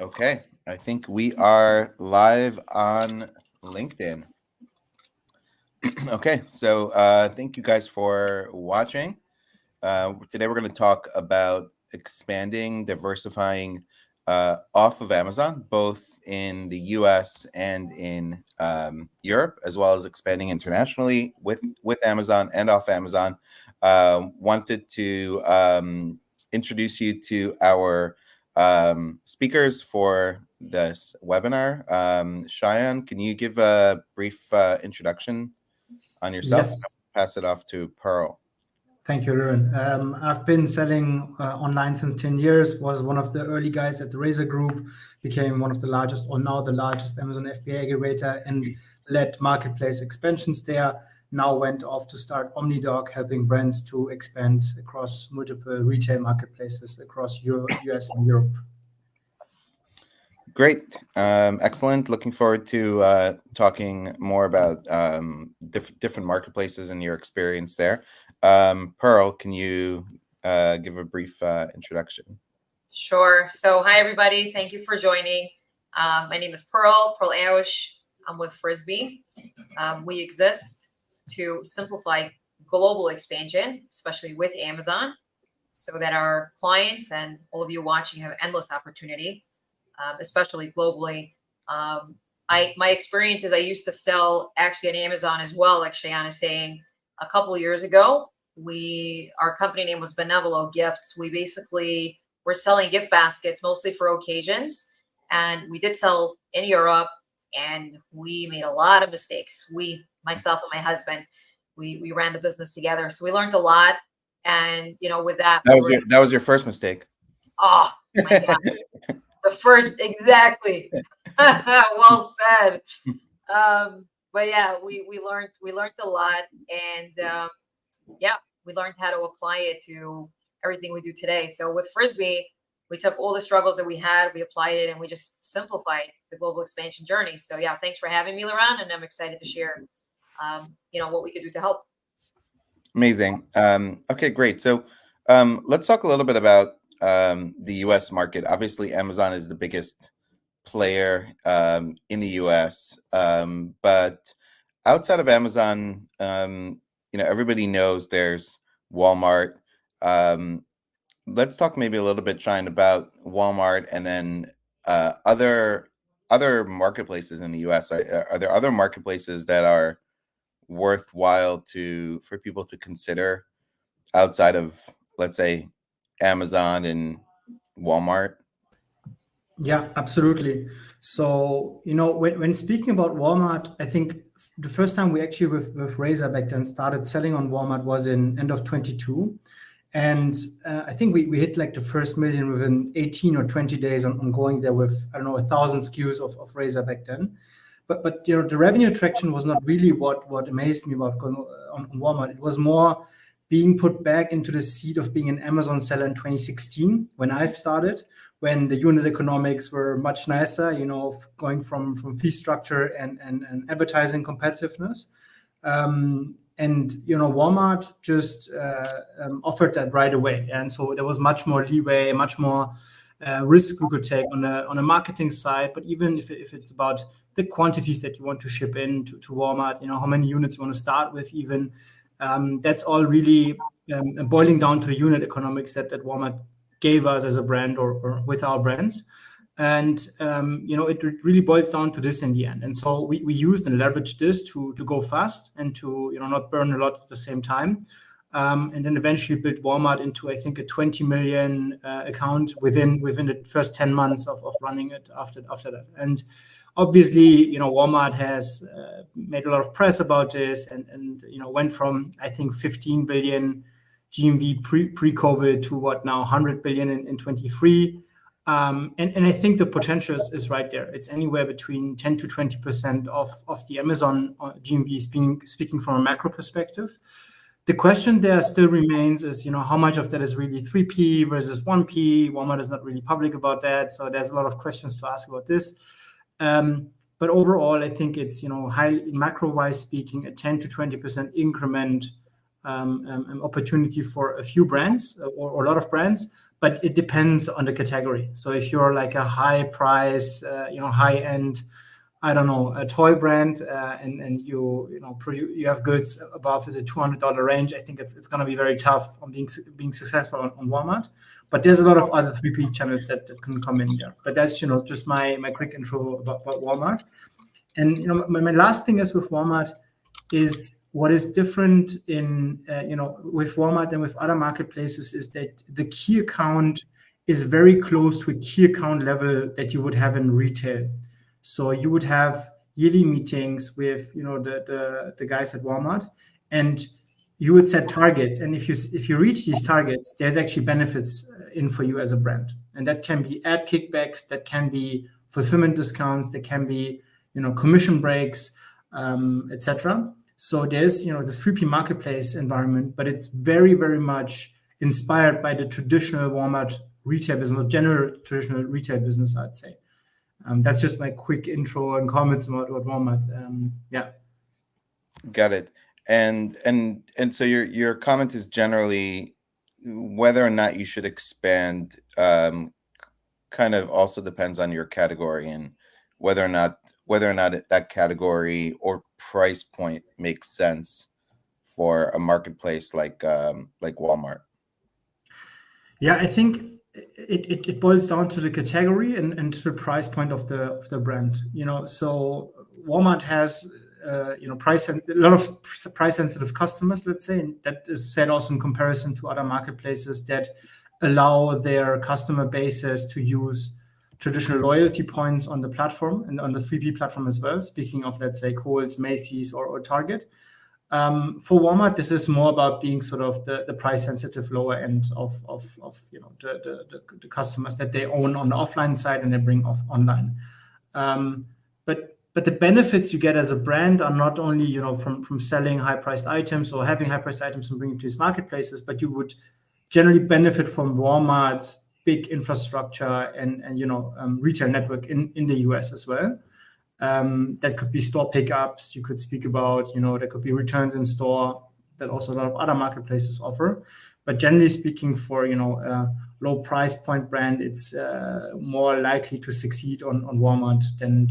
Okay, I think we are live on LinkedIn. Okay, so thank you guys for watching. Today we're going to talk about expanding, diversifying off of Amazon, both in the US and in Europe, as well as expanding internationally with Amazon and off Amazon. Wanted to introduce you to our speakers for this webinar. Shayan, can you give a brief introduction on yourself? Yes. Pass it off to Pearl. Thank you, Liran. I've been selling online since 10 years, was one of the early guys at the Razor Group, became one of the largest, or now the largest Amazon FBA aggregator, and led marketplace expansions there. Now went off to start OmniDoc, helping brands to expand across multiple retail marketplaces across US and Europe. Great. Excellent. Looking forward to talking more about different marketplaces and your experience there. Pearl, can you give a brief introduction? Sure. So hi, everybody. Thank you for joining. My name is Pearl Ausch. I'm with Frisbi. We exist to simplify global expansion, especially with Amazon, so that our clients and all of you watching have endless opportunity, especially globally. My experience is I used to sell actually on Amazon as well, like Shayan is saying. A couple of years ago, our company name was Benevolo Gifts. We basically were selling gift baskets mostly for occasions, and we did sell in Europe, and we made a lot of mistakes. Myself and my husband, we ran the business together, so we learned a lot. And with that was your first mistake. Oh my God. The first, exactly. Well said. But yeah, we learned a lot, and we learned how to apply it to everything we do today. So with Frisbi, we took all the struggles that we had, we applied it, and we just simplified the global expansion journey. So yeah, thanks for having me, Liran, and I'm excited to share, what we could do to help. Amazing. Okay, great. So let's talk a little bit about the US market. Obviously, Amazon is the biggest player in the US, but outside of Amazon, everybody knows there's Walmart. Let's talk maybe a little bit, Shayan, about Walmart, and then other marketplaces in the US. Are there other marketplaces that are worthwhile for people to consider outside of, let's say, Amazon and Walmart? Yeah, absolutely. So, when speaking about Walmart, I think the first time we actually with Razor back then started selling on Walmart was in end of 22. And I think we hit like the first million within 18 or 20 days on going there with, 1,000 SKUs of Razor back then. But the revenue traction was not really what amazed me about going on Walmart. It was more being put back into the seat of being an Amazon seller in 2016 when I've started, when the unit economics were much nicer, going from fee structure and advertising competitiveness. And Walmart just offered that right away. And so there was much more leeway, much more risk we could take on a marketing side. But even if it's about the quantities that you want to ship in to Walmart, how many units you want to start with even, that's all really boiling down to the unit economics that Walmart gave us as a brand or with our brands. And, it really boils down to this in the end. And so we used and leveraged this to go fast and to, not burn a lot at the same time. And then eventually built Walmart into, I think, a 20 million account within the first 10 months of running it after that. And obviously, Walmart has made a lot of press about this and went from, I think, 15 billion GMV pre-COVID to what now 100 billion in 23. And I think the potential is right there. It's anywhere between 10 to 20% of the Amazon GMV speaking from a macro perspective. The question there still remains is, how much of that is really 3P versus 1P? Walmart is not really public about that. So there's a lot of questions to ask about this. But overall, I think it's, highly macro-wise speaking, a 10 to 20% increment opportunity for a few brands or a lot of brands. but it depends on the category. So if you're like a high price, high end, I don't know, a toy brand, and you have goods above the $200 range, I think it's going to be very tough on being successful on Walmart. But there's a lot of other 3P channels that can come in there. But that's just my quick intro about Walmart. And my last thing is with Walmart is what is different in with Walmart and with other marketplaces is that the key account is very close to a key account level that you would have in retail. So you would have yearly meetings with the guys at Walmart, and you would set targets. And if you reach these targets, there's actually benefits in for you as a brand, and that can be ad kickbacks, that can be fulfillment discounts, that can be commission breaks, etc. So there's this 3P marketplace environment, but it's very, very much inspired by the traditional Walmart retail business, or general traditional retail business, I'd say. That's just my quick intro and comments about Walmart. Yeah. Got it. And so your comment is generally whether or not you should expand kind of also depends on your category and whether or not that category or price point makes sense for a marketplace like Walmart. Yeah, I think it boils down to the category and to the price point of the brand. So Walmart has a lot of price sensitive customers, let's say, and that is said also in comparison to other marketplaces that allow their customer bases to use traditional loyalty points on the platform and on the 3P platform as well. Speaking of, let's say, Kohl's, Macy's, or Target. For Walmart, this is more about being sort of the price sensitive lower end of the customers that they own on the offline side and they bring off online. But the benefits you get as a brand are not only from selling high priced items or having high priced items and bringing to these marketplaces, but you would generally benefit from Walmart's big infrastructure and retail network in the US as well. That could be store pickups. You could speak about, there could be returns in store that also a lot of other marketplaces offer. But generally speaking, for a low price point brand, it's more likely to succeed on Walmart than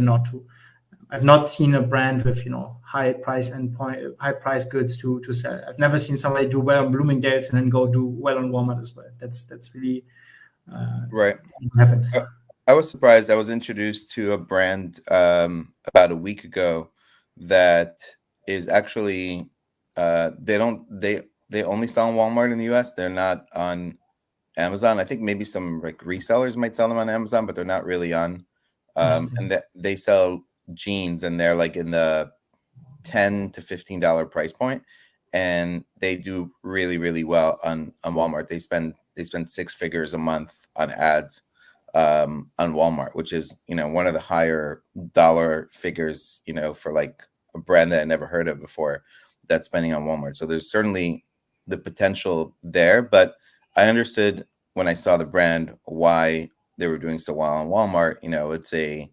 not to. I've not seen a brand with high price goods to sell. I've never seen somebody do well on Bloomingdale's and then go do well on Walmart as well. That's really right. Happened. I was surprised. I was introduced to a brand about a week ago that is actually they only sell on Walmart in the US. They're not on Amazon. I think maybe some like resellers might sell them on Amazon, but they're not really on. And they sell jeans, and they're like in the $10 to $15 price point, and they do really, really well on Walmart. They spend 6 figures a month on ads on Walmart, which is one of the higher dollar figures for like a brand that I never heard of before that's spending on Walmart. So there's certainly the potential there, but I understood when I saw the brand why they were doing so well on Walmart. It's a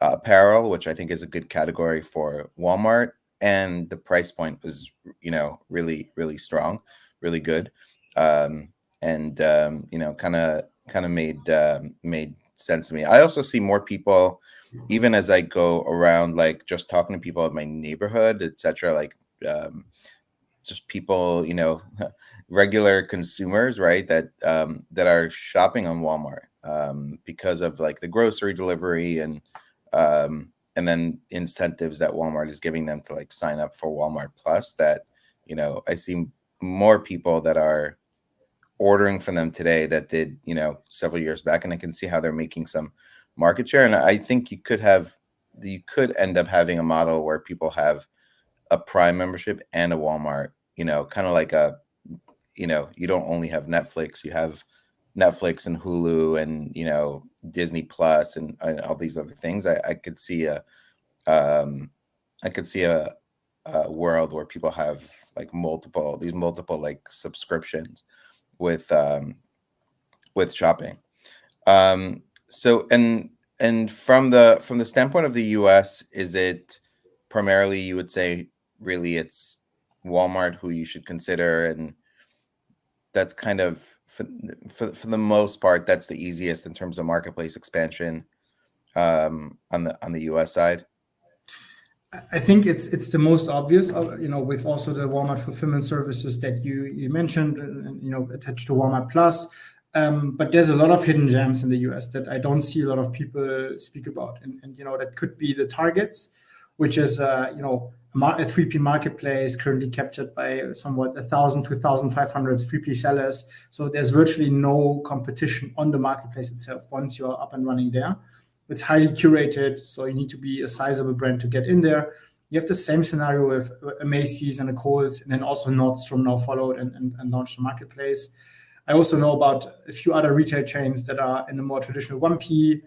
apparel, which I think is a good category for Walmart, and the price point was really, really strong, really good, and kind of made sense to me. I also see more people, even as I go around, like just talking to people in my neighborhood, etc. Like just people, regular consumers, right? That are shopping on Walmart because of like the grocery delivery and then incentives that Walmart is giving them to like sign up for Walmart Plus. That I see more people that are ordering from them today that did several years back, and I can see how they're making some market share. And I think you could end up having a model where people have a Prime membership and a Walmart, kind of like you don't only have Netflix, you have Netflix and Hulu and Disney Plus and all these other things. I could see a world where people have like multiple like subscriptions with shopping. So and from the standpoint of the US, is it primarily, you would say, really it's Walmart who you should consider, and that's kind of for the most part, that's the easiest in terms of marketplace expansion on the US side? I think it's the most obvious, with also the Walmart fulfillment services that you mentioned, and attached to Walmart Plus. But there's a lot of hidden gems in the US that I don't see a lot of people speak about, and that could be the Targets, which is a 3P marketplace currently captured by somewhat 1,000 to 1,500 3P sellers. So there's virtually no competition on the marketplace itself once you're up and running there. It's highly curated, so you need to be a sizable brand to get in there. You have the same scenario with a Macy's and a Kohl's, and then also Nordstrom now followed and launched the marketplace. I also know about a few other retail chains that are in the more traditional 1P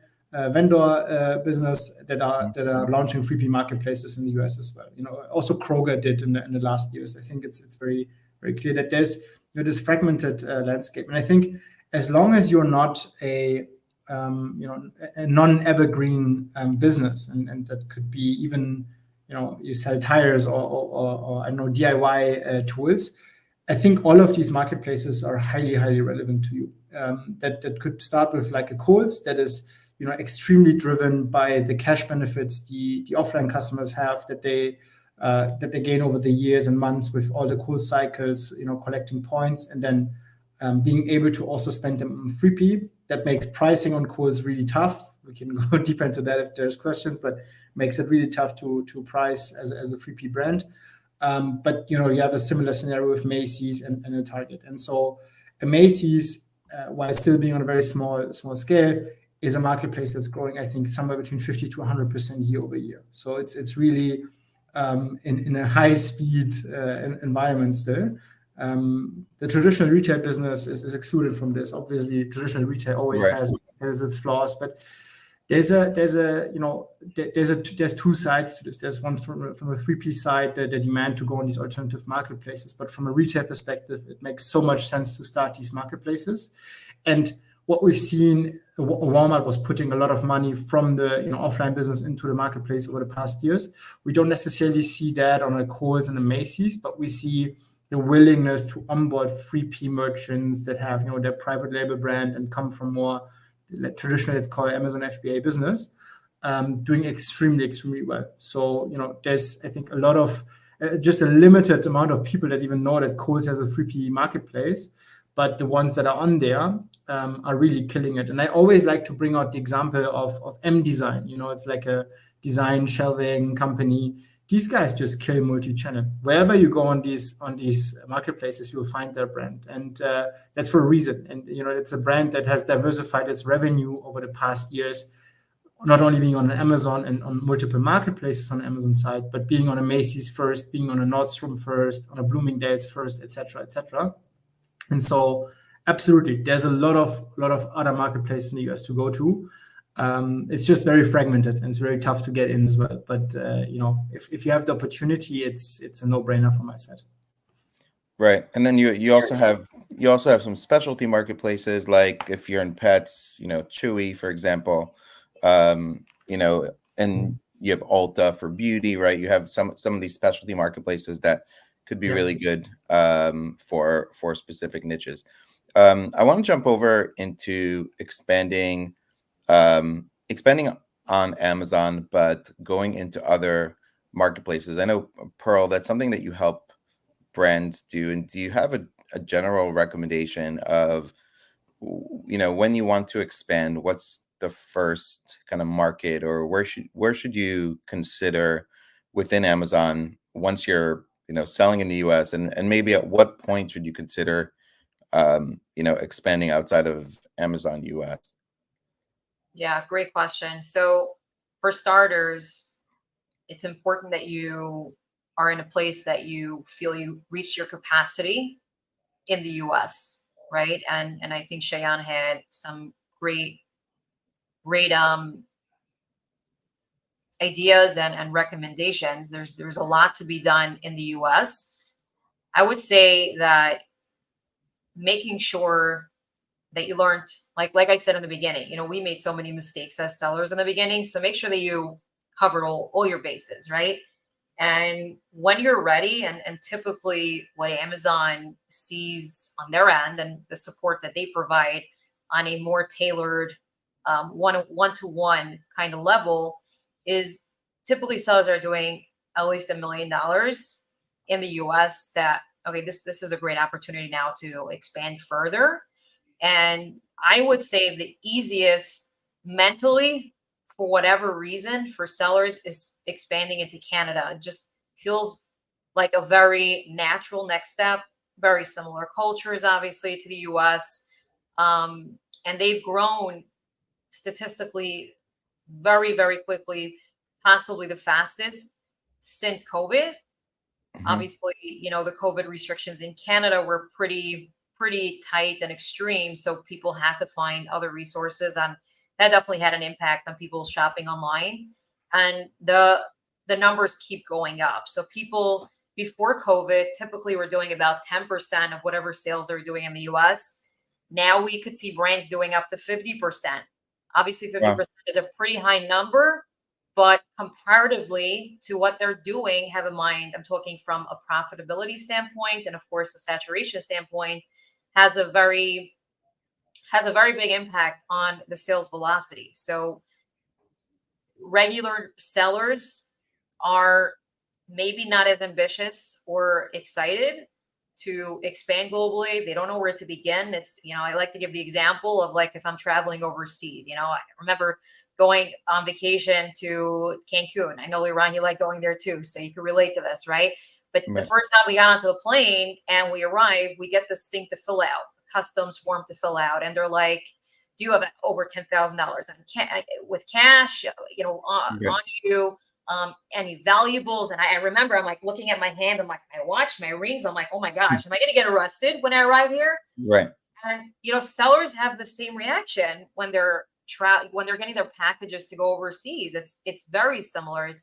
vendor business that are launching 3P marketplaces in the US as well. Also Kroger did in the last years. I think it's very, very clear that there's this fragmented landscape, and I think as long as you're not a non-evergreen business, and that could be even you sell tires or I don't know, DIY tools. I think all of these marketplaces are highly, highly relevant to you. That could start with like a Kohl's that is extremely driven by the cash benefits the offline customers have that they gain over the years and months with all the Kohl's cycles, collecting points, and then being able to also spend them on 3P. That makes pricing on Kohl's really tough. We can go deeper into that if there's questions, but makes it really tough to price as a 3P brand. But you have a similar scenario with Macy's and a Target. And so a Macy's, while still being on a very small scale, is a marketplace that's growing, I think, somewhere between 50 to 100% year over year. So it's really in a high speed environment still. The traditional retail business is excluded from this. Obviously, traditional retail always has its flaws, but there's two sides to this. There's one from a 3P side, the demand to go on these alternative marketplaces, but from a retail perspective, it makes so much sense to start these marketplaces. And what we've seen, Walmart was putting a lot of money from the offline business into the marketplace over the past years. We don't necessarily see that on a Kohl's and a Macy's, but we see the willingness to onboard 3P merchants that have their private label brand and come from more traditionally it's called Amazon FBA business, doing extremely, extremely well. So there's, I think, a lot of just a limited amount of people that even know that Kohl's has a 3P marketplace, but the ones that are on there are really killing it. And I always like to bring out the example of M Design. It's like a design shelving company. These guys just kill multi-channel. Wherever you go on these marketplaces, you'll find their brand, and that's for a reason. And it's a brand that has diversified its revenue over the past years, not only being on Amazon and on multiple marketplaces on the Amazon side, but being on a Macy's first, being on a Nordstrom first, on a Bloomingdale's first, etc., etc. And so, absolutely, there's a lot of other marketplaces in the US to go to. It's just very fragmented and it's very tough to get in as well. But if you have the opportunity, it's a no-brainer from my side. Right, and then you also have some specialty marketplaces, like if you're in pets, Chewy, for example, and you have Ulta for beauty, right? You have some of these specialty marketplaces that could be really good for specific niches. I want to jump over into expanding on Amazon, but going into other marketplaces. I know, Pearl, that's something that you help brands do. And do you have a general recommendation of, when you want to expand, what's the first kind of market, or where should you consider within Amazon once you're, selling in the US, and maybe at what point should you consider, expanding outside of Amazon US? Yeah, great question. So for starters, it's important that you are in a place that you feel you reached your capacity in the US, right? And I think Shayan had some great ideas and recommendations. There's a lot to be done in the US. I would say that making sure that you learned, like I said in the beginning, we made so many mistakes as sellers in the beginning. So make sure that you covered all your bases, right? And when you're ready, and typically what Amazon sees on their end and the support that they provide on a more tailored one-to-one kind of level is typically sellers are doing at least $1 million in the US that, okay, this is a great opportunity now to expand further. And I would say the easiest mentally, for whatever reason, for sellers is expanding into Canada. It just feels like a very natural next step. Very similar cultures, obviously, to the US. And they've grown statistically very, very quickly, possibly the fastest since COVID. Obviously, the COVID restrictions in Canada were pretty tight and extreme, so people had to find other resources, and that definitely had an impact on people shopping online. And the numbers keep going up. So people before COVID typically were doing about 10% of whatever sales they were doing in the US. Now we could see brands doing up to 50%. Obviously, 50% is a pretty high number, but comparatively to what they're doing, have in mind, I'm talking from a profitability standpoint and of course a saturation standpoint, has a very big impact on the sales velocity. So regular sellers are maybe not as ambitious or excited to expand globally. They don't know where to begin. It's, I like to give the example of like if I'm traveling overseas, I remember going on vacation to Cancun. I know, Liran, you like going there too, so you can relate to this, right? But the first time we got onto the plane and we arrived, we get this thing to fill out, customs form to fill out. And they're like, do you have over $10,000 with cash, on you? Any valuables? And I remember I'm like looking at my hand, I'm like, my watch, my rings. I'm like, oh my gosh, am I going to get arrested when I arrive here? Right. And, sellers have the same reaction when they're getting their packages to go overseas. It's very similar.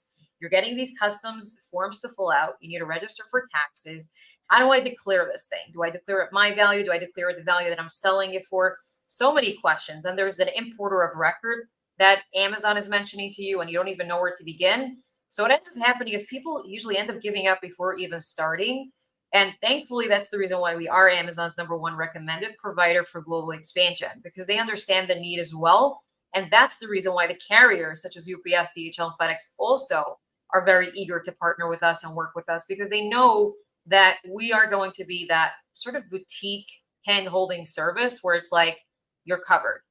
You're getting these customs forms to fill out. You need to register for taxes. How do I declare this thing? Do I declare it my value? Do I declare it the value that I'm selling it for? So many questions. And there's an importer of record that Amazon is mentioning to you, and you don't even know where to begin. So what ends up happening is people usually end up giving up before even starting. And thankfully, that's the reason why we are Amazon's #1 recommended provider for global expansion, because they understand the need as well. And that's the reason why the carriers such as UPS, DHL, and FedEx also are very eager to partner with us and work with us, because they know that we are going to be that sort of boutique hand-holding service where it's like, you're covered.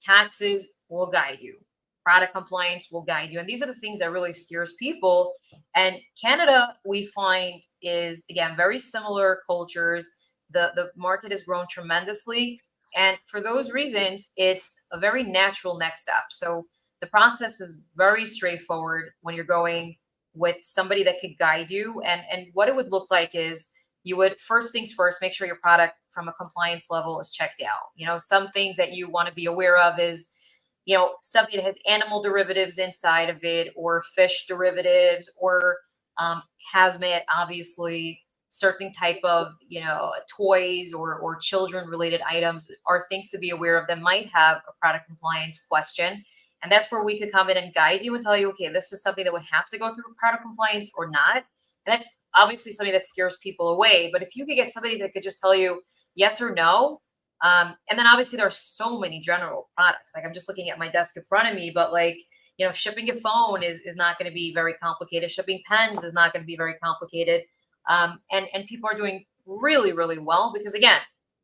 Taxes will guide you. Product compliance will guide you. And these are the things that really steers people. And Canada, we find, is, again, very similar cultures. The market has grown tremendously. And for those reasons, it's a very natural next step. So the process is very straightforward when you're going with somebody that could guide you. And what it would look like is you would, first things first, make sure your product from a compliance level is checked out. Some things that you want to be aware of is, something that has animal derivatives inside of it, or fish derivatives, or hazmat, obviously, certain type of, toys or children related items are things to be aware of that might have a product compliance question. And that's where we could come in and guide you and tell you, okay, this is something that would have to go through product compliance or not. And that's obviously something that scares people away. But if you could get somebody that could just tell you yes or no, and then obviously there are so many general products. Like I'm just looking at my desk in front of me, but like, shipping a phone is not going to be very complicated. Shipping pens is not going to be very complicated. And people are doing really, really well because, again,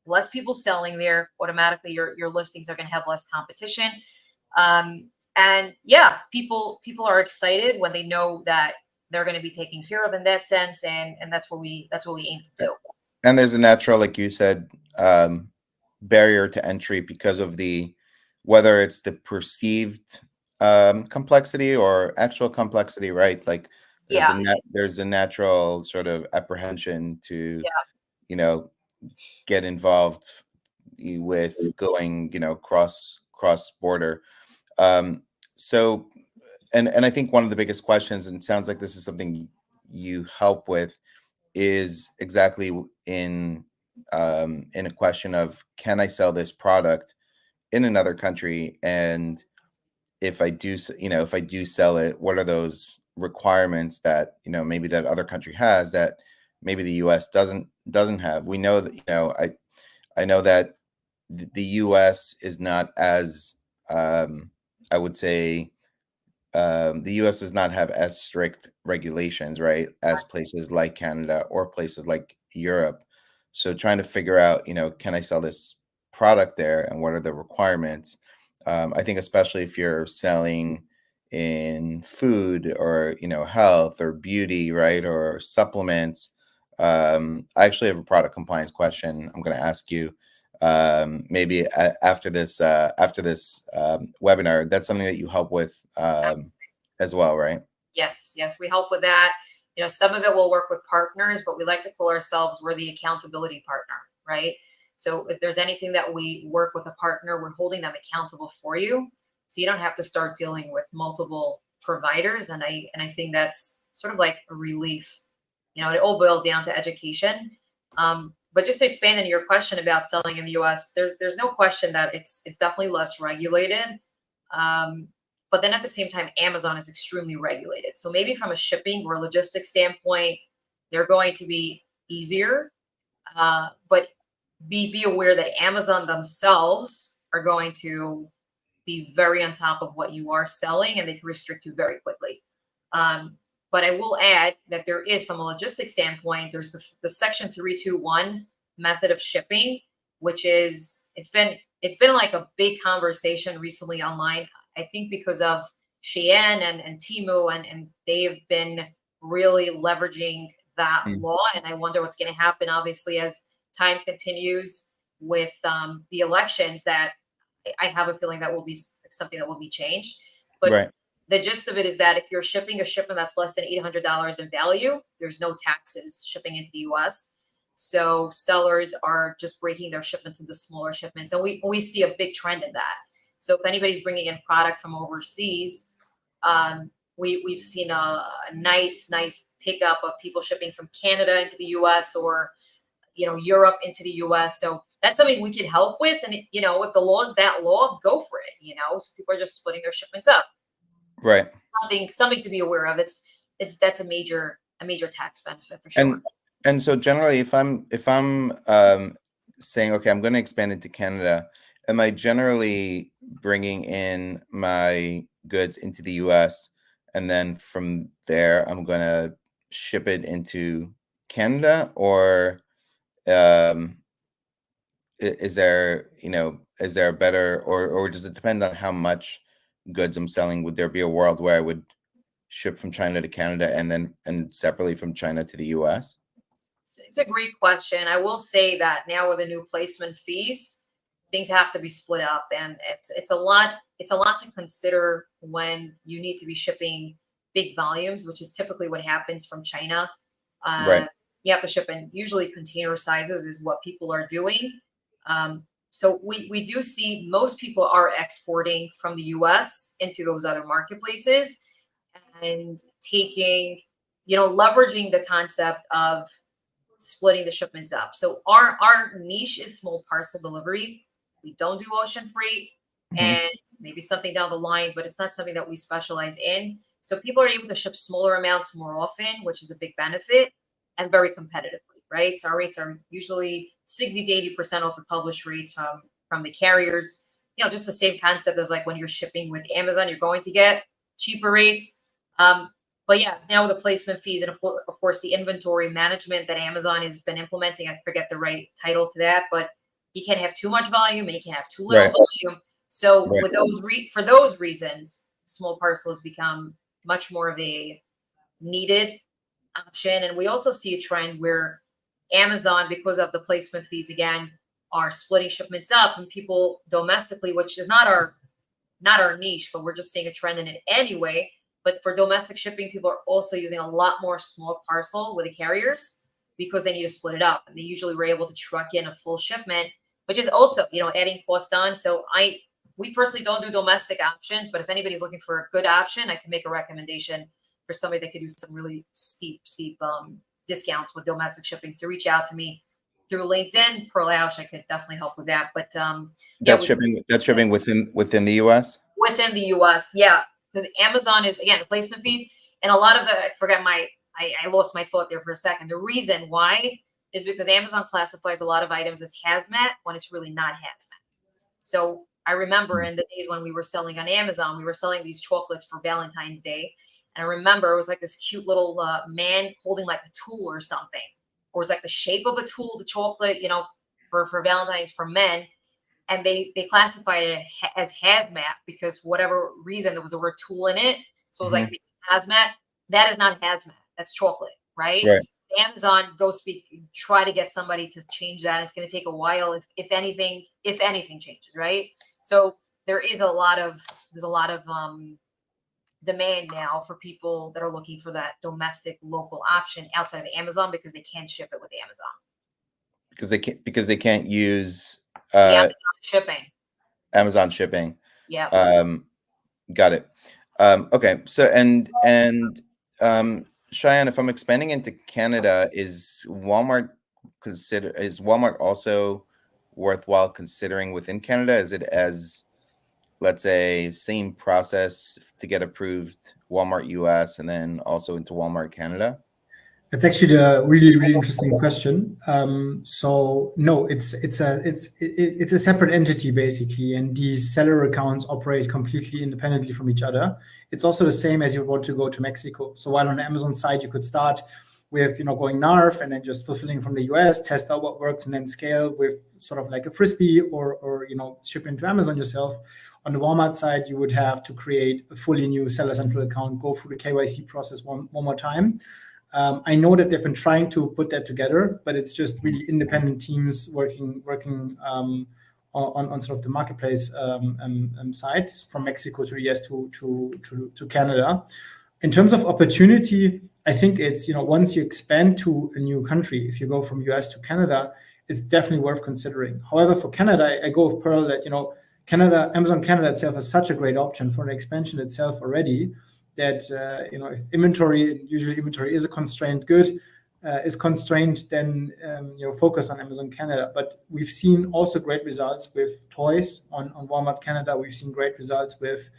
less people selling there, automatically your listings are going to have less competition. And yeah, people are excited when they know that they're going to be taken care of in that sense. And that's what we aim to do. And there's a natural, like you said, barrier to entry because of whether it's the perceived complexity or actual complexity, right? Like there's a natural sort of apprehension to, get involved with going, cross border. So, and I think one of the biggest questions, and it sounds like this is something you help with, is exactly in a question of, can I sell this product in another country? And if I do sell it, what are those requirements that, maybe that other country has that maybe the US doesn't have. We know that, I know that the US is not as, I would say, the US does not have as strict regulations, right, as places like Canada or places like Europe. So trying to figure out, can I sell this product there and what are the requirements? I think especially if you're selling in food or, health or beauty, right, or supplements. I actually have a product compliance question I'm going to ask you maybe after this webinar. That's something that you help with as well, right? Yes, we help with that. Some of it will work with partners, but we like to call ourselves, we're the accountability partner, right? So if there's anything that we work with a partner, we're holding them accountable for you. So you don't have to start dealing with multiple providers. And I think that's sort of like a relief. It all boils down to education. But just to expand on your question about selling in the US, there's no question that it's definitely less regulated. But then at the same time, Amazon is extremely regulated. So maybe from a shipping or logistics standpoint, they're going to be easier. But be aware that Amazon themselves are going to be very on top of what you are selling, and they can restrict you very quickly. But I will add that there is, from a logistics standpoint, there's the Section 321 method of shipping, which is it's been like a big conversation recently online. I think because of Shayan and Temu, and they've been really leveraging that law. And I wonder what's going to happen, obviously, as time continues with the elections, that I have a feeling that will be something that will be changed. But right. The gist of it is that if you're shipping a shipment that's less than $800 in value, there's no taxes shipping into the US. So sellers are just breaking their shipments into smaller shipments. And we see a big trend in that. So if anybody's bringing in product from overseas, we've seen a nice pickup of people shipping from Canada into the US, or Europe into the US. So that's something we can help with. And if the law is that law, go for it. So people are just splitting their shipments up. Right. Something to be aware of. That's a major tax benefit for sure. And so generally, if I'm saying, okay, I'm going to expand into Canada, am I generally bringing in my goods into the US, and then from there I'm going to ship it into Canada, or is there a better, or does it depend on how much goods I'm selling? Would there be a world where I would ship from China to Canada and separately from China to the US? It's a great question. I will say that now with the new placement fees, things have to be split up, and it's a lot to consider when you need to be shipping big volumes, which is typically what happens from China. Right. You have to ship in usually container sizes is what people are doing. So we do see most people are exporting from the US into those other marketplaces, and taking, leveraging the concept of splitting the shipments up. So our niche is small parcel delivery. We don't do ocean freight, and maybe something down the line, but it's not something that we specialize in. So people are able to ship smaller amounts more often, which is a big benefit, and very competitively, right? So our rates are usually 60 to 80% off the published rates from the carriers. Just the same concept as like when you're shipping with Amazon, you're going to get cheaper rates. But yeah, now with the placement fees, and of course the inventory management that Amazon has been implementing, I forget the right title to that, but you can't have too much volume and you can't have too little volume. So with for those reasons, small parcel has become much more of a needed option. And we also see a trend where Amazon, because of the placement fees, again, are splitting shipments up, and people domestically, which is not our niche, but we're just seeing a trend in it anyway. But for domestic shipping, people are also using a lot more small parcel with the carriers because they need to split it up. And they usually were able to truck in a full shipment, which is also, adding cost on. So we personally don't do domestic options, but if anybody's looking for a good option, I can make a recommendation for somebody that could do some really steep discounts with domestic shipping. So reach out to me through LinkedIn, Pearl Ausch. I could definitely help with that. But that's shipping within the US? Within the US, yeah. Because Amazon is, again, the placement fees. And a lot of I lost my thought there for a second. The reason why is because Amazon classifies a lot of items as hazmat when it's really not hazmat. So I remember in the days when we were selling on Amazon, we were selling these chocolates for Valentine's Day. And I remember it was like this cute little man holding like a tool or something, or it was like the shape of a tool, the chocolate, for Valentine's for men. And they classified it as hazmat because for whatever reason there was the word tool in it. So it was like hazmat. That is not hazmat. That's chocolate, right? Amazon try to get somebody to change that. It's going to take a while if anything changes, right? So there's a lot of demand now for people that are looking for that domestic local option outside of Amazon because they can't ship it with Amazon. Because they can't use Amazon shipping. Amazon shipping. Yeah. Got it. Okay. So Shayan, if I'm expanding into Canada, is Walmart also worthwhile considering within Canada? Is it as, let's say, same process to get approved Walmart US and then also into Walmart Canada? That's actually a really, really interesting question. So no, it's a separate entity basically, and these seller accounts operate completely independently from each other. It's also the same as you want to go to Mexico. So while on the Amazon side you could start with going NARF and then just fulfilling from the US, test out what works, and then scale with sort of like a Frisbi or ship into Amazon yourself. On the Walmart side, you would have to create a fully new Seller Central account, go through the KYC process one more time. I know that they've been trying to put that together, but it's just really independent teams working on sort of the marketplace sides from Mexico to the US to Canada. In terms of opportunity, I think it's once you expand to a new country, if you go from US to Canada, it's definitely worth considering. However, for Canada, I go with Pearl that Amazon Canada itself is such a great option for an expansion itself already. That if inventory is a constrained good, is constrained, then focus on Amazon Canada. But we've seen also great results with toys on Walmart Canada. We've seen great results with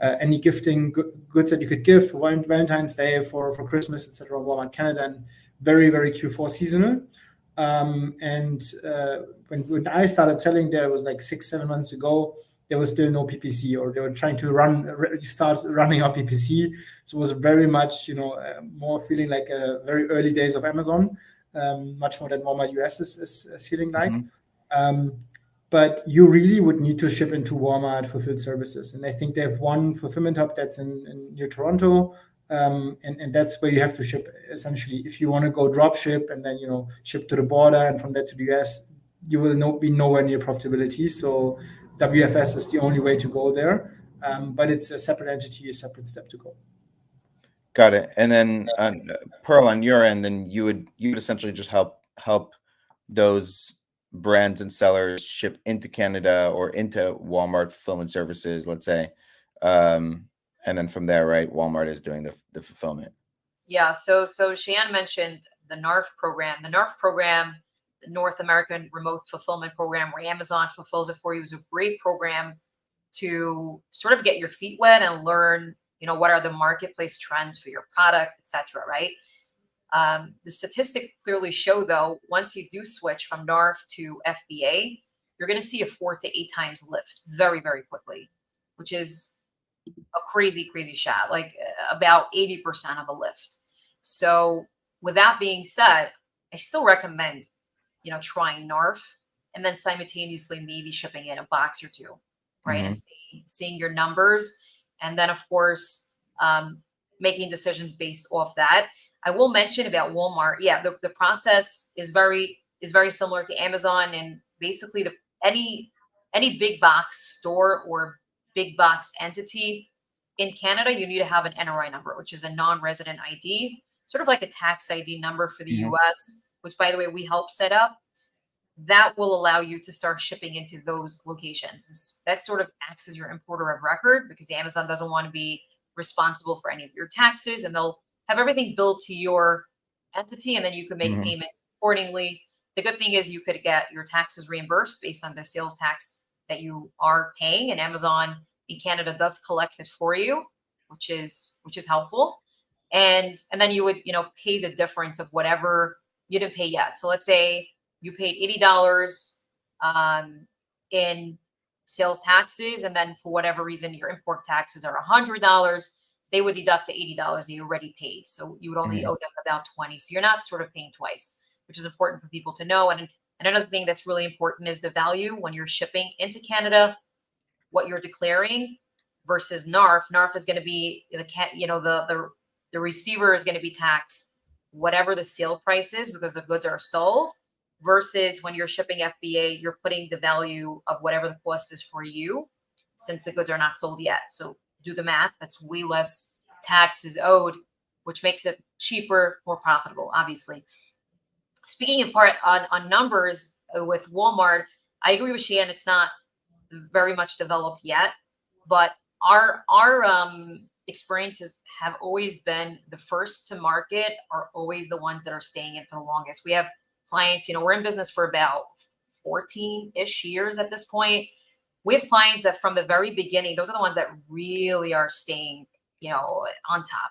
any gifting goods that you could give for Valentine's Day, for Christmas, etc. on Walmart Canada, and very, very Q4 seasonal. When I started selling there, it was like 6-7 months ago. There was still no PPC, or they were trying to start running our PPC. So it was very much, more feeling like very early days of Amazon, much more than Walmart US is feeling like. But you really would need to ship into Walmart fulfilled services. And I think they have one fulfillment hub that's in near Toronto. And that's where you have to ship essentially. If you want to go drop ship and then, ship to the border and from there to the US, you will be nowhere near profitability. So WFS is the only way to go there, but it's a separate entity, a separate step to go. Got it. And then Pearl, on your end, then you would essentially just help those brands and sellers ship into Canada or into Walmart fulfillment services, let's say, and then from there, right? Walmart is doing the fulfillment. Yeah. So Shayan mentioned the NARF program. The NARF program, the North American Remote Fulfillment Program, where Amazon fulfills it for you, is a great program to sort of get your feet wet and learn, what are the marketplace trends for your product, etc. Right? The statistics clearly show, though, once you do switch from NARF to FBA, you're going to see a 4 to 8 times lift very, very quickly, which is a crazy, crazy shot, like about 80% of a lift. So with that being said, I still recommend trying NARF and then simultaneously maybe shipping in a box or two, right? And seeing your numbers. And then, of course, making decisions based off that. I will mention about Walmart. Yeah, the process is very similar to Amazon, and basically any big box store or big box entity in Canada, you need to have an NRI number, which is a non-resident ID, sort of like a tax ID number for the US, which, by the way, we help set up. That will allow you to start shipping into those locations. And that sort of acts as your importer of record, because Amazon doesn't want to be responsible for any of your taxes, and they'll have everything billed to your entity, and then you can make payments accordingly. The good thing is you could get your taxes reimbursed based on the sales tax that you are paying, and Amazon in Canada does collect it for you, which is helpful. and then you would, pay the difference of whatever you didn't pay yet. So let's say you paid $80 in sales taxes, and then for whatever reason your import taxes are $100, they would deduct the $80 that you already paid. So you would only owe them about 20. So you're not sort of paying twice, which is important for people to know. And another thing that's really important is the value when you're shipping into Canada, what you're declaring versus NARF. NARF is going to be the receiver is going to be taxed whatever the sale price is because the goods are sold, versus when you're shipping FBA, you're putting the value of whatever the cost is for you, since the goods are not sold yet. So do the math. That's way less taxes owed, which makes it cheaper, more profitable, obviously. Speaking in part on numbers with Walmart, I agree with Shayan. It's not very much developed yet, but our experiences have always been the first to market are always the ones that are staying in for the longest. We have clients, we're in business for about 14-ish years at this point. We have clients that from the very beginning, those are the ones that really are staying, on top.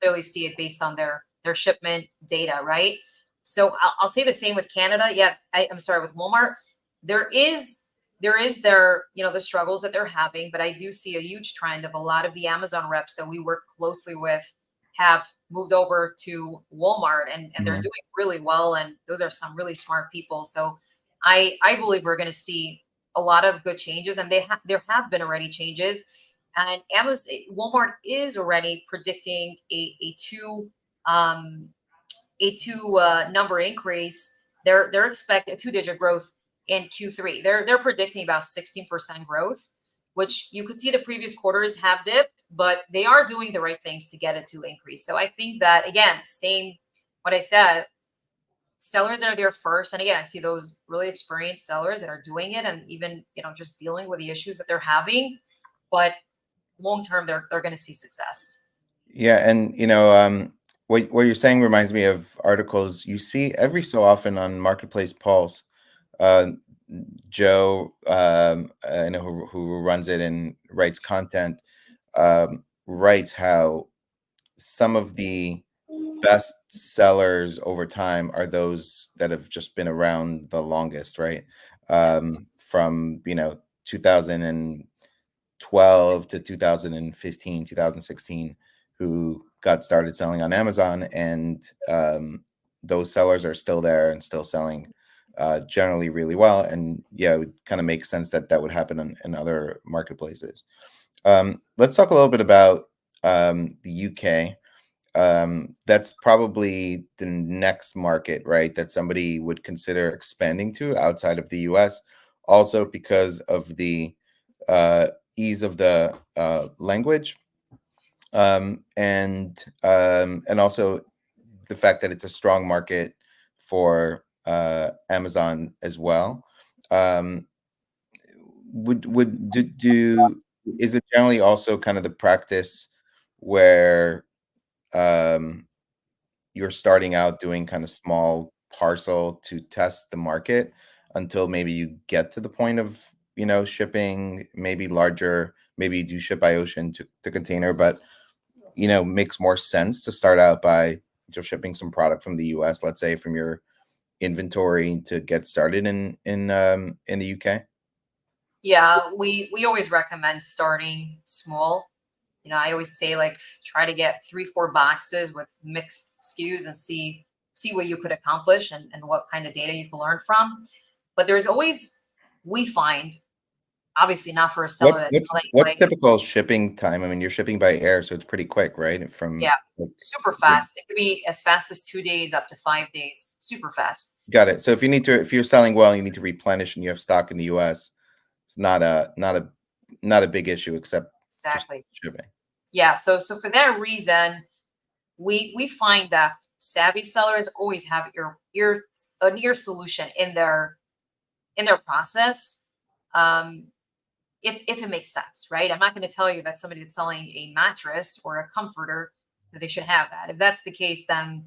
Clearly see it based on their shipment data, right? So I'll say the same with Canada. Yeah, I'm sorry, with Walmart, there is their, the struggles that they're having, but I do see a huge trend of a lot of the Amazon reps that we work closely with have moved over to Walmart, and they're doing really well. And those are some really smart people. So I believe we're going to see a lot of good changes, and there have been already changes. And Walmart is already predicting a two number increase. They're expecting a 2-digit growth in Q3. They're predicting about 16% growth, which you could see the previous quarters have dipped, but they are doing the right things to get it to increase. So I think that, again, same what I said, sellers that are there first. And again, I see those really experienced sellers that are doing it and even, just dealing with the issues that they're having. But long term, they're going to see success. Yeah. And, what you're saying reminds me of articles you see every so often on Marketplace Pulse. Joe, I know who runs it and writes content, writes how some of the best sellers over time are those that have just been around the longest, right? From 2012 to 2015, 2016, who got started selling on Amazon, and those sellers are still there and still selling generally really well. And yeah, it would kind of make sense that would happen in other marketplaces. Let's talk a little bit about the UK. That's probably the next market, right, that somebody would consider expanding to outside of the US, also because of the ease of the language, and also the fact that it's a strong market for Amazon as well. Is it generally also kind of the practice where you're starting out doing kind of small parcel to test the market until maybe you get to the point of shipping maybe larger, maybe you do ship by ocean to container, but makes more sense to start out by just shipping some product from the US, let's say, from your inventory to get started in the UK? Yeah, we always recommend starting small. I always say, like, try to get 3-4 boxes with mixed SKUs and see what you could accomplish and what kind of data you can learn from. But there's always, we find, obviously not for a seller what's typical shipping time? I mean, you're shipping by air, so it's pretty quick, right? Super fast. It could be as fast as 2 days up to 5 days. Super fast. Got it. So if you're selling well, you need to replenish, and you have stock in the US, it's not a big issue, except exactly shipping. Yeah. So for that reason, we find that savvy sellers always have an ear solution in their process. If it makes sense, right? I'm not going to tell you that somebody that's selling a mattress or a comforter that they should have that. If that's the case, then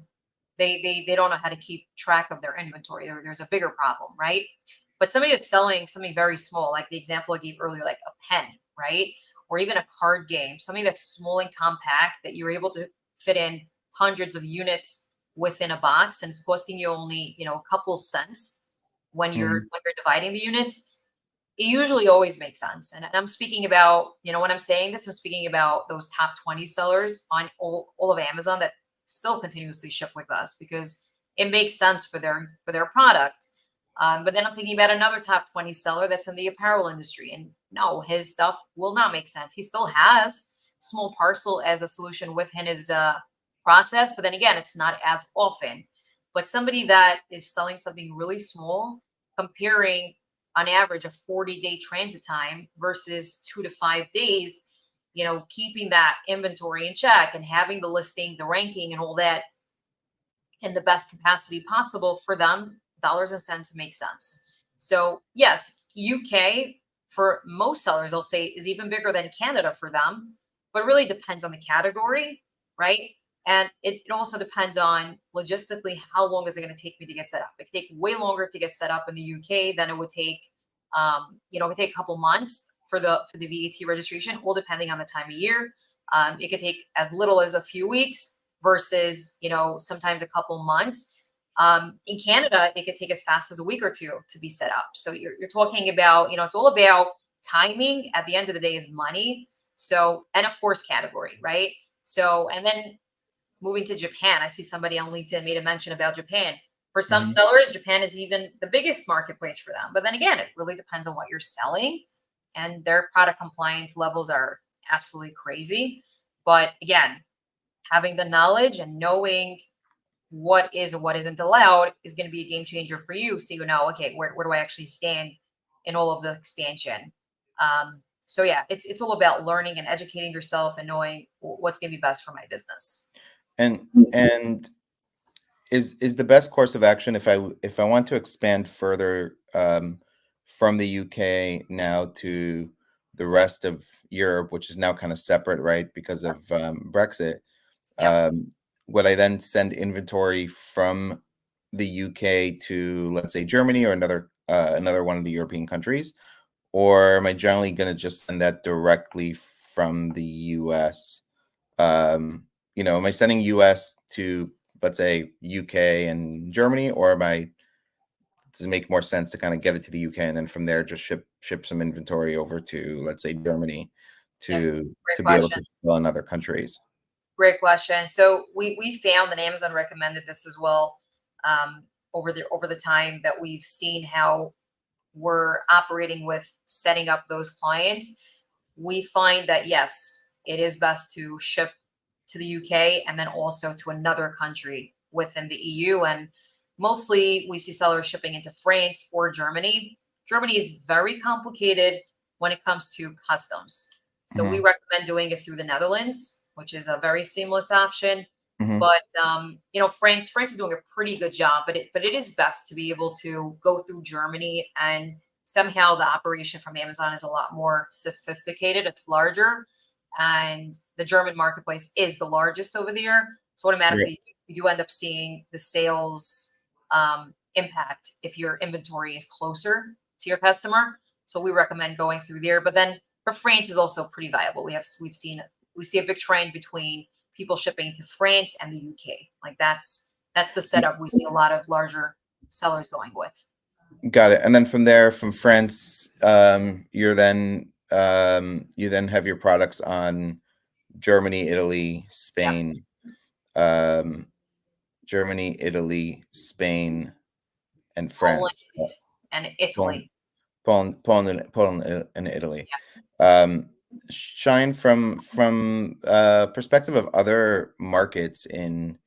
they don't know how to keep track of their inventory. There's a bigger problem, right? But somebody that's selling something very small, like the example I gave earlier, like a pen, right? Or even a card game, something that's small and compact that you're able to fit in hundreds of units within a box, and it's costing you only, a couple cents when you're dividing the units, it usually always makes sense. And I'm speaking about, when I'm saying this, I'm speaking about those top 20 sellers on all of Amazon that still continuously ship with us because it makes sense for their product. But then I'm thinking about another top 20 seller that's in the apparel industry, and no, his stuff will not make sense. He still has small parcel as a solution within his process, but then again, it's not as often. But somebody that is selling something really small, comparing on average a 40-day transit time versus 2 to 5 days, keeping that inventory in check and having the listing, the ranking, and all that in the best capacity possible for them, dollars and cents makes sense. So yes, UK for most sellers, I'll say, is even bigger than Canada for them, but it really depends on the category, right? And it also depends on logistically, how long is it going to take me to get set up? It could take way longer to get set up in the UK than it would take, it could take a couple months for the VAT registration, all depending on the time of year. It could take as little as a few weeks versus, sometimes a couple months. In Canada, it could take as fast as a week or two to be set up. So you're talking about, it's all about timing. At the end of the day is money. So, and of course, category, right? So, and then moving to Japan, I see somebody on LinkedIn made a mention about Japan. For some sellers, Japan is even the biggest marketplace for them. But then again, it really depends on what you're selling, and their product compliance levels are absolutely crazy. But again, having the knowledge and knowing what is and what isn't allowed is going to be a game changer for you. So okay, where do I actually stand in all of the expansion? So yeah, it's all about learning and educating yourself and knowing what's going to be best for my business. And is the best course of action if I want to expand further from the UK now to the rest of Europe, which is now kind of separate, right, because of Brexit? Would I then send inventory from the UK to, let's say, Germany or another one of the European countries, or am I generally going to just send that directly from the US? Am I sending US to, let's say, UK and Germany, or does it make more sense to kind of get it to the UK and then from there just ship some inventory over to, let's say, Germany to be able to fulfill in other countries? Great question. So we found that Amazon recommended this as well over the time that we've seen how we're operating with setting up those clients. We find that yes, it is best to ship to the UK and then also to another country within the EU. And mostly we see sellers shipping into France or Germany. Germany is very complicated when it comes to customs. So we recommend doing it through the Netherlands, which is a very seamless option. But France is doing a pretty good job. But it is best to be able to go through Germany, and somehow the operation from Amazon is a lot more sophisticated. It's larger, and the German marketplace is the largest over there. So automatically you do end up seeing the sales impact if your inventory is closer to your customer. So we recommend going through there. But then for France is also pretty viable. We see a big trend between people shipping to France and the UK. Like that's the setup we see a lot of larger sellers going with. Got it. And then from there, from France, you then have your products on Germany, Italy, Spain, Germany, Italy, Spain, and France, Poland and Italy. Poland, and Italy. Shine from perspective of other markets in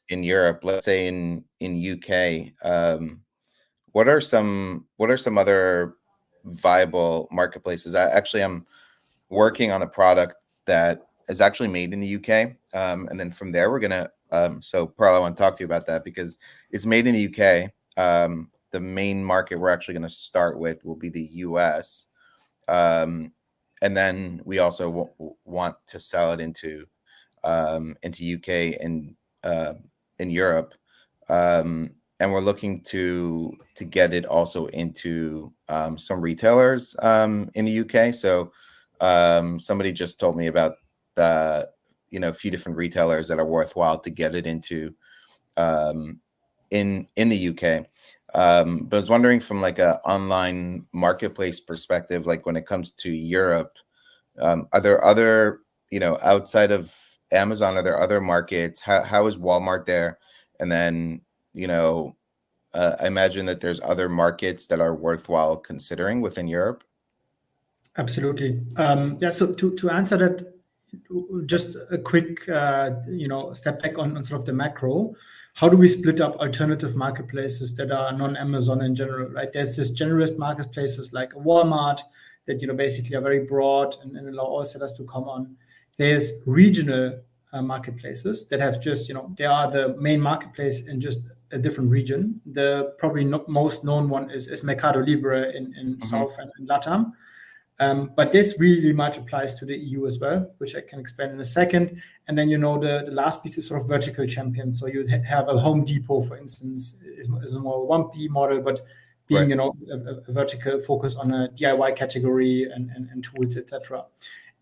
Europe, let's say in UK. What are some other viable marketplaces? I'm working on a product that is actually made in the UK, and then from there we're gonna. So Pearl, I want to talk to you about that because it's made in the UK. The main market we're actually going to start with will be the US, and then we also want to sell it into UK and in Europe. And we're looking to get it also into some retailers in the UK. So somebody just told me about a few different retailers that are worthwhile to get it into in the UK. But I was wondering from like a online marketplace perspective, like when it comes to Europe, are there other, outside of Amazon, are there other markets? How is Walmart there? And then, I imagine that there's other markets that are worthwhile considering within Europe. Absolutely. Yeah. So to answer that, just a quick, step back on sort of the macro. How do we split up alternative marketplaces that are non-Amazon in general, right? There's this generalist marketplaces like Walmart that, basically are very broad and allow all sellers to come on. There's regional marketplaces that have just, they are the main marketplace in just a different region. The probably most known one is Mercado Libre in South and Latam. But this really much applies to the EU as well, which I can explain in a second. And then, the last piece is sort of vertical champions. So you have a Home Depot, for instance, is a more 1P model, but being, Right. A vertical focus on a DIY category and tools, etc.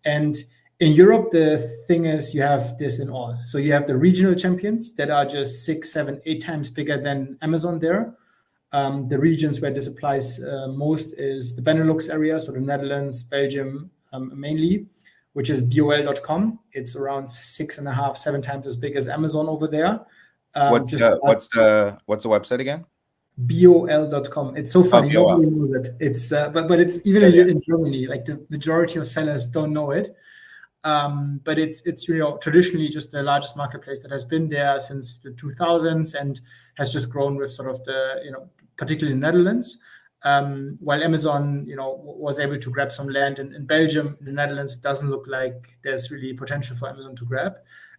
And in Europe, the thing is you have this in all. So you have the regional champions that are just 6, 7, 8 times bigger than Amazon there. The regions where this applies most is the Benelux area, so the Netherlands, Belgium mainly, which is bol.com. It's around 6.5, 7 times as big as Amazon over there. What's the website again? bol.com. It's so funny. BOL. Nobody knows it. It's but it's even in Germany. Like the majority of sellers don't know it. But it's traditionally just the largest marketplace that has been there since the 2000s and has just grown with sort of the particularly in the Netherlands. While Amazon was able to grab some land in Belgium, in the Netherlands, it doesn't look like there's really potential for Amazon to grab.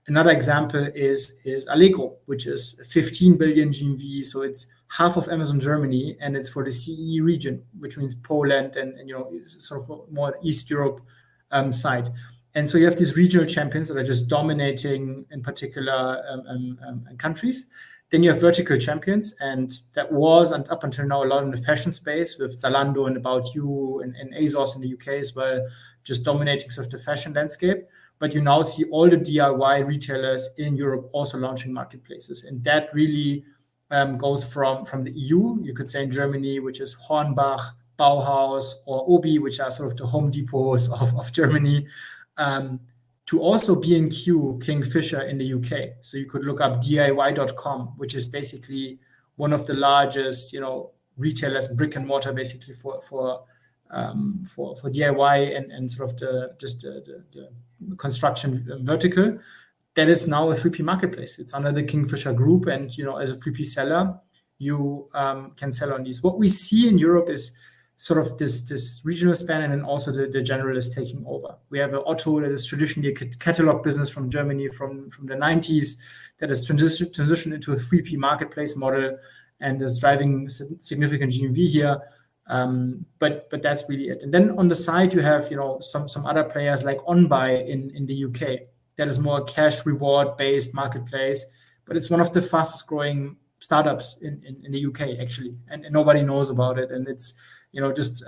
Another example is Allegro, which is 15 billion GMV, so it's half of Amazon Germany, and it's for the CE region, which means Poland and sort of more East Europe side. And so you have these regional champions that are just dominating in particular countries. Then you have vertical champions, and that was, and up until now, a lot in the fashion space with Zalando and About You and ASOS in the UK as well, just dominating sort of the fashion landscape. But you now see all the DIY retailers in Europe also launching marketplaces. And that really goes from the EU, you could say in Germany, which is Hornbach, Bauhaus, or Obi, which are sort of the Home Depots of Germany, to also B&Q, Kingfisher in the UK. So you could look up DIY.com, which is basically one of the largest, retailers, brick and mortar, basically for DIY and sort of the construction vertical. That is now a 3P marketplace. It's under the Kingfisher group, and as a 3P seller, you can sell on these. What we see in Europe is sort of this regional span, and then also the generalist taking over. We have an Otto that is traditionally a catalog business from Germany from the 90s that has transitioned into a 3P marketplace model and is driving significant GMV here. But that's really it. And then on the side, you have some other players like OnBuy in the UK. That is more cash reward based marketplace, but it's one of the fastest growing startups in the UK actually, and nobody knows about it. And it's just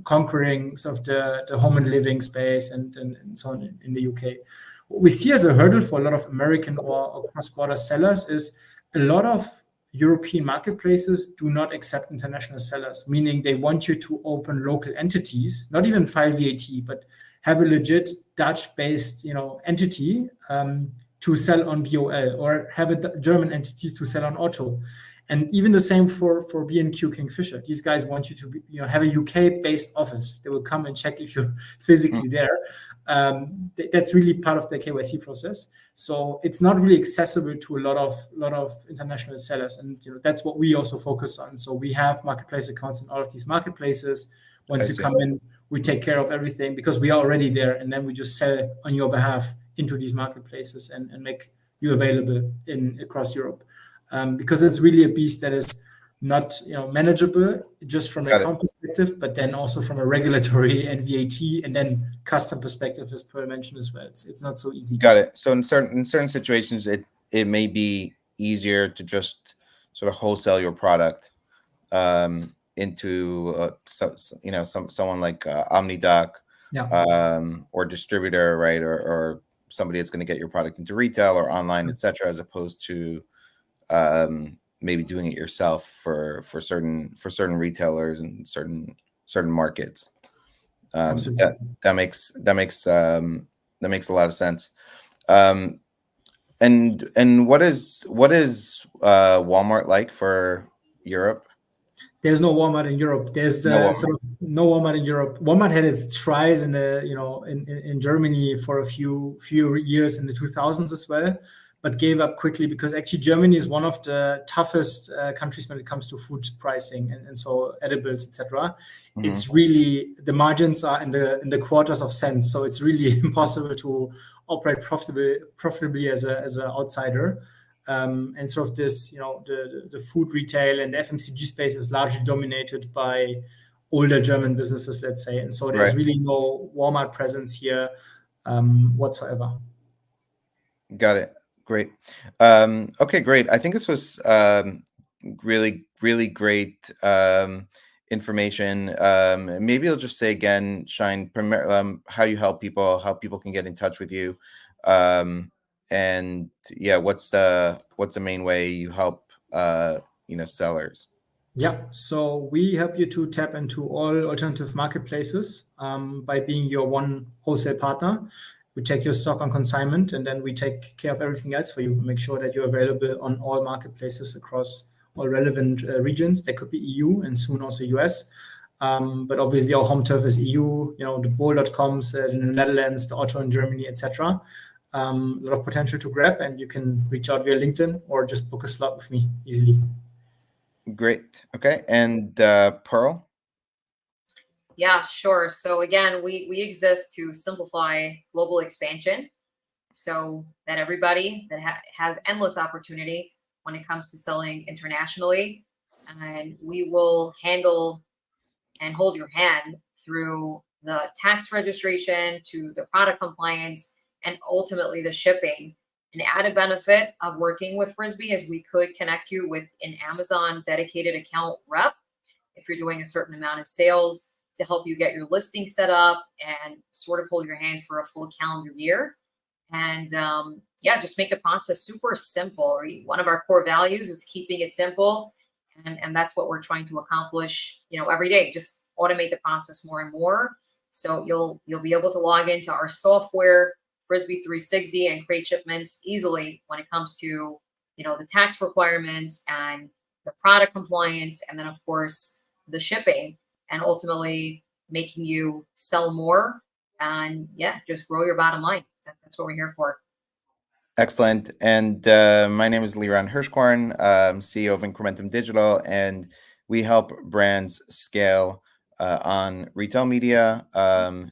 conquering sort of the home and living space and so on in the UK. What we see as a hurdle for a lot of American or cross-border sellers is a lot of European marketplaces do not accept international sellers, meaning they want you to open local entities, not even file VAT, but have a legit Dutch-based entity to sell on BOL, or have a German entity to sell on Otto. And even the same for B&Q Kingfisher. These guys want you to have a UK-based office. They will come and check if you're physically there. That's really part of the KYC process. So it's not really accessible to a lot of international sellers, and that's what we also focus on. So we have marketplace accounts in all of these marketplaces. Once you come in, we take care of everything because we are already there, and then we just sell on your behalf into these marketplaces and make you available across Europe. Because it's really a beast that is not manageable just from an account perspective, but then also from a regulatory and VAT and then custom perspective, as Pearl mentioned as well. It's not so easy. Got it. So in certain situations, it may be easier to just sort of wholesale your product into someone like OmniDoc, or distributor, right, or somebody that's going to get your product into retail or online, etc., as opposed to maybe doing it yourself for certain retailers and certain markets. That makes a lot of sense. And what is Walmart like for Europe? There's no Walmart in Europe. There's no Walmart in Europe. Walmart had its tries in in Germany for a few years in the 2000s as well, but gave up quickly because actually Germany is one of the toughest countries when it comes to food pricing and so edibles, etc. It's really, the margins are in the quarters of cents, so it's really impossible to operate profitably as an outsider. And sort of this, the food retail and the FMCG space is largely dominated by older German businesses, let's say. And so there's really no Walmart presence here whatsoever. Got it. Great. Okay, great. I think this was really, really great information. Maybe I'll just say again, Shayan, how you help people, how people can get in touch with you. And yeah, what's the main way you help sellers? Yeah, so we help you to tap into all alternative marketplaces by being your one wholesale partner. We take your stock on consignment, and then we take care of everything else for you. Make sure that you're available on all marketplaces across all relevant regions. That could be EU and soon also US. But obviously our home turf is EU. The bol.coms in the Netherlands, the Otto in Germany, etc. A lot of potential to grab, and you can reach out via LinkedIn or just book a slot with me easily. Great. Okay. And Pearl? Yeah, sure. So again, we exist to simplify global expansion so that everybody that has endless opportunity when it comes to selling internationally, and we will handle and hold your hand through the tax registration to the product compliance and ultimately the shipping. An added benefit of working with Frisbi is we could connect you with an Amazon dedicated account rep if you're doing a certain amount of sales, to help you get your listing set up and sort of hold your hand for a full calendar year. And just make the process super simple. One of our core values is keeping it simple. And that's what we're trying to accomplish, every day. Just automate the process more and more. So you'll be able to log into our software, Frisbi 360, and create shipments easily when it comes to, the tax requirements and the product compliance, and then of course the shipping, and ultimately making you sell more and just grow your bottom line. That's what we're here for. Excellent. And my name is Liran Hirschkorn, CEO of Incrementum Digital, and we help brands scale on retail media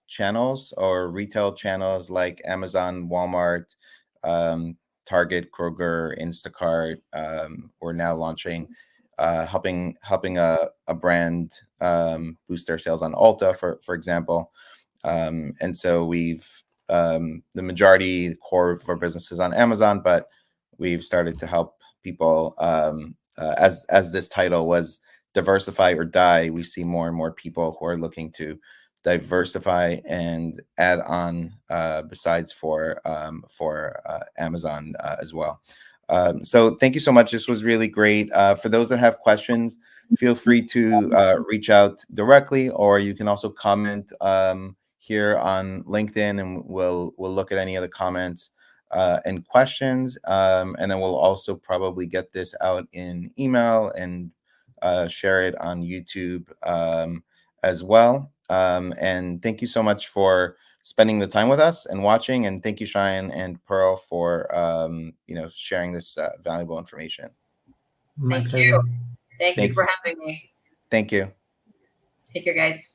channels or retail channels like Amazon, Walmart, Target, Kroger, Instacart. We're now launching, helping a brand boost their sales on Ulta, for example. And so we've the majority core of our business is on Amazon, but we've started to help people as this title was Diversify or Die. We see more and more people who are looking to diversify and add on besides for Amazon as well. So thank you so much. This was really great. For those that have questions, feel free to reach out directly, or you can also comment here on LinkedIn, and we'll look at any of the comments and questions. And then we'll also probably get this out in email and share it on YouTube as well. And thank you so much for spending the time with us and watching. And thank you, Shayan and Pearl, for sharing this valuable information. My pleasure. Thank you for having me. Thank you. Take care, guys.